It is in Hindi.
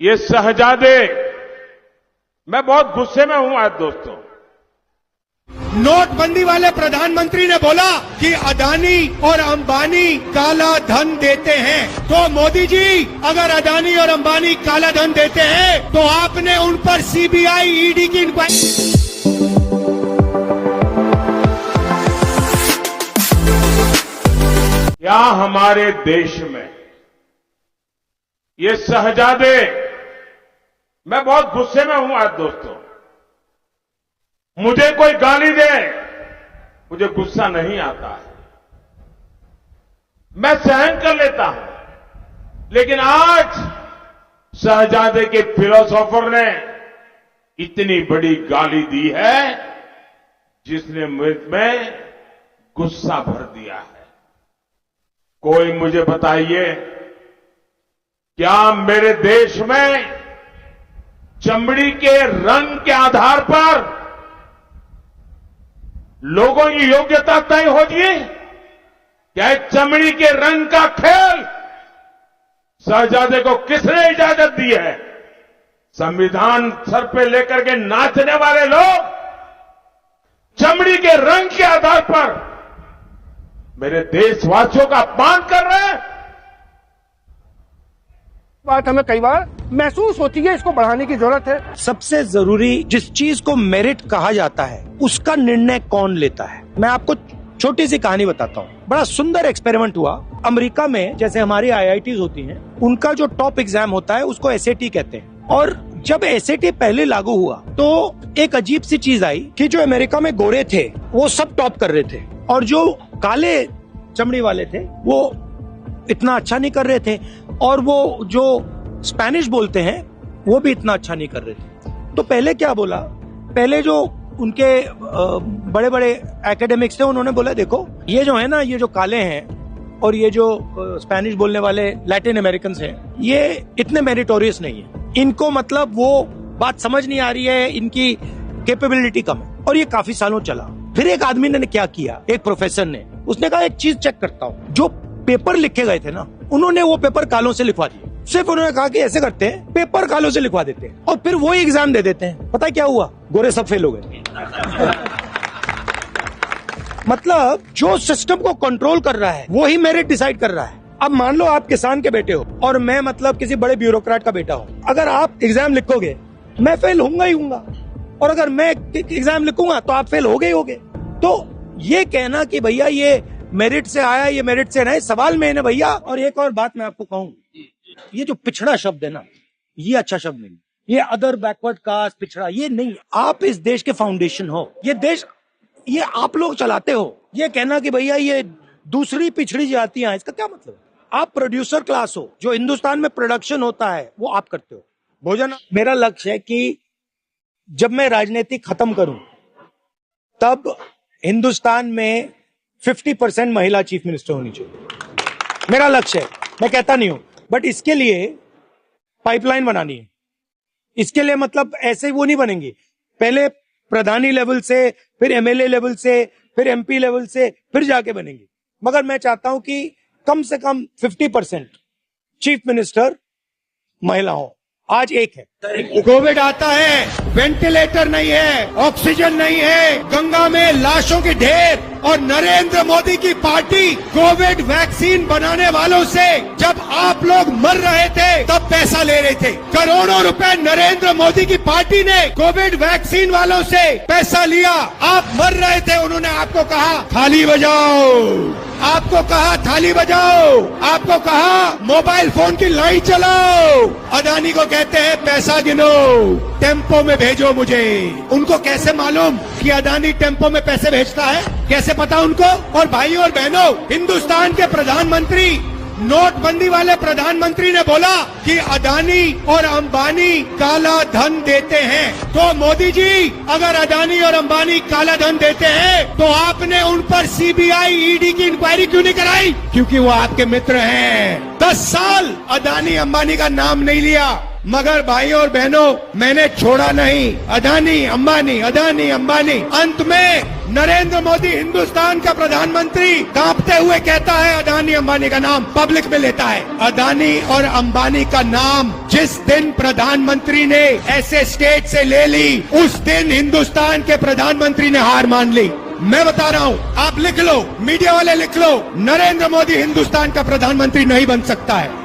ये शहजादे, मैं बहुत गुस्से में हूं आज दोस्तों। नोटबंदी वाले प्रधानमंत्री ने बोला कि अदानी और अंबानी काला धन देते हैं। तो मोदी जी, अगर अदानी और अंबानी काला धन देते हैं तो आपने उन पर सीबीआई, ईडी की इंक्वायरी। क्या हमारे देश में ये शहजादे, मैं बहुत गुस्से में हूं आज दोस्तों। मुझे कोई गाली दे, मुझे गुस्सा नहीं आता है, मैं सहन कर लेता हूं। लेकिन आज शहजादे के फिलोसोफर ने इतनी बड़ी गाली दी है जिसने मुझ में गुस्सा भर दिया है। कोई मुझे बताइए, क्या मेरे देश में चमड़ी के रंग के आधार पर लोगों की योग्यता तय होती है? क्या चमड़ी के रंग का खेल शहजादे को किसने इजाजत दी है? संविधान सर पे लेकर के नाचने वाले लोग चमड़ी के रंग के आधार पर मेरे देशवासियों का अपमान कर रहे हैं। बात हमें कई बार महसूस होती है, इसको बढ़ाने की जरूरत है। सबसे जरूरी जिस चीज को मेरिट कहा जाता है उसका निर्णय कौन लेता है। मैं आपको छोटी सी कहानी बताता हूँ। बड़ा सुंदर एक्सपेरिमेंट हुआ अमेरिका में। जैसे हमारी IITs होती हैं, उनका जो टॉप एग्जाम होता है उसको SAT कहते हैं। और जब SAT पहले लागू हुआ तो एक अजीब सी चीज आई कि जो अमेरिका में गोरे थे वो सब टॉप कर रहे थे और जो काले चमड़ी वाले थे वो इतना अच्छा नहीं कर रहे थे, और वो जो स्पेनिश बोलते हैं वो भी इतना अच्छा नहीं कर रहे थे। तो पहले क्या बोला, पहले जो उनके बड़े बड़े एकेडमिक्स थे उन्होंने बोला देखो ये जो है ना, ये जो काले हैं और ये जो स्पेनिश बोलने वाले लैटिन अमेरिकन हैं, ये इतने मेरिटोरियस नहीं है, इनको मतलब वो बात समझ नहीं आ रही है, इनकी कैपेबिलिटी कम है। और ये काफी सालों चला। फिर एक आदमी ने क्या किया, एक प्रोफेसर ने, उसने कहा एक चीज चेक करता हूँ। जो पेपर लिखे गए थे ना, उन्होंने वो पेपर कालों से लिखवा दिए। सिर्फ उन्होंने कहा कि ऐसे करते हैं, पेपर कालों से लिखवा देते हैं और फिर वो एग्जाम दे देते हैं। पता है क्या हुआ? गोरे सब फेल हो गए। मतलब जो सिस्टम को कंट्रोल कर रहा है वो ही मेरिट डिसाइड कर रहा है। अब मान लो आप किसान के बेटे हो और मैं मतलब किसी बड़े ब्यूरोक्रेट का बेटा हूं। अगर आप एग्जाम लिखोगे मैं फेल होऊंगा ही होऊंगा, और अगर मैं एग्जाम लिखूंगा तो आप फेल हो गए होगे। तो ये कहना कि भैया ये मेरिट से आया, ये मेरिट से नहीं, सवाल में है ना भैया। और एक और बात मैं आपको कहूं, ये जो पिछड़ा शब्द है ना, ये अच्छा शब्द नहीं। ये अदर बैकवर्ड कास्ट, पिछड़ा, ये नहीं। आप इस देश के फाउंडेशन हो, ये देश ये आप लोग चलाते हो। ये कहना कि भैया ये दूसरी पिछड़ी जातियां, इसका क्या मतलब है? आप प्रोड्यूसर क्लास हो, जो हिंदुस्तान में प्रोडक्शन होता है वो आप करते हो। भोजन, मेरा लक्ष्य है कि जब मैं राजनीति खत्म करूं तब हिंदुस्तान में 50% महिला चीफ मिनिस्टर होनी चाहिए। मेरा लक्ष्य है, मैं कहता नहीं हूं, बट इसके लिए पाइपलाइन बनानी है। इसके लिए मतलब ऐसे वो नहीं बनेंगी, पहले प्रधानी लेवल से, फिर MLA लेवल से, फिर MP लेवल से, फिर जाके बनेंगी। मगर मैं चाहता हूं कि कम से कम 50% चीफ मिनिस्टर महिला हो। आज एक है। कोविड आता है, वेंटिलेटर नहीं है, ऑक्सीजन नहीं है, गंगा में लाशों की ढेर, और नरेंद्र मोदी की पार्टी कोविड वैक्सीन बनाने वालों से जब आप लोग मर रहे थे तब पैसा ले रहे थे। करोड़ों रुपए नरेंद्र मोदी की पार्टी ने कोविड वैक्सीन वालों से पैसा लिया। आप मर रहे थे, उन्होंने आपको कहा थाली बजाओ, आपको कहा थाली बजाओ, आपको कहा मोबाइल फोन की लाइट चलाओ। अदानी को कहते हैं पैसा गिनो, टेम्पो में भेजो मुझे। उनको कैसे मालूम कि अदानी टेम्पो में पैसे भेजता है? कैसे पता उनको? और भाइयों और बहनों, हिंदुस्तान के प्रधानमंत्री, नोटबंदी वाले प्रधानमंत्री ने बोला कि अदानी और अंबानी काला धन देते हैं। तो मोदी जी, अगर अदानी और अंबानी काला धन देते हैं तो आपने उन पर CBI, ED की इंक्वायरी क्यों नहीं कराई? क्योंकि वो आपके मित्र हैं। 10 साल अदानी अंबानी का नाम नहीं लिया, मगर भाइयों और बहनों मैंने छोड़ा नहीं। अदानी अंबानी। अंत में नरेंद्र मोदी हिंदुस्तान का प्रधानमंत्री कांपते हुए कहता है अदानी अंबानी का नाम पब्लिक में लेता है। अदानी और अंबानी का नाम जिस दिन प्रधानमंत्री ने ऐसे स्टेट से ले ली, उस दिन हिंदुस्तान के प्रधानमंत्री ने हार मान ली। मैं बता रहा हूं, आप लिख लो, मीडिया वाले लिख लो, नरेंद्र मोदी हिंदुस्तान का प्रधानमंत्री नहीं बन सकता है।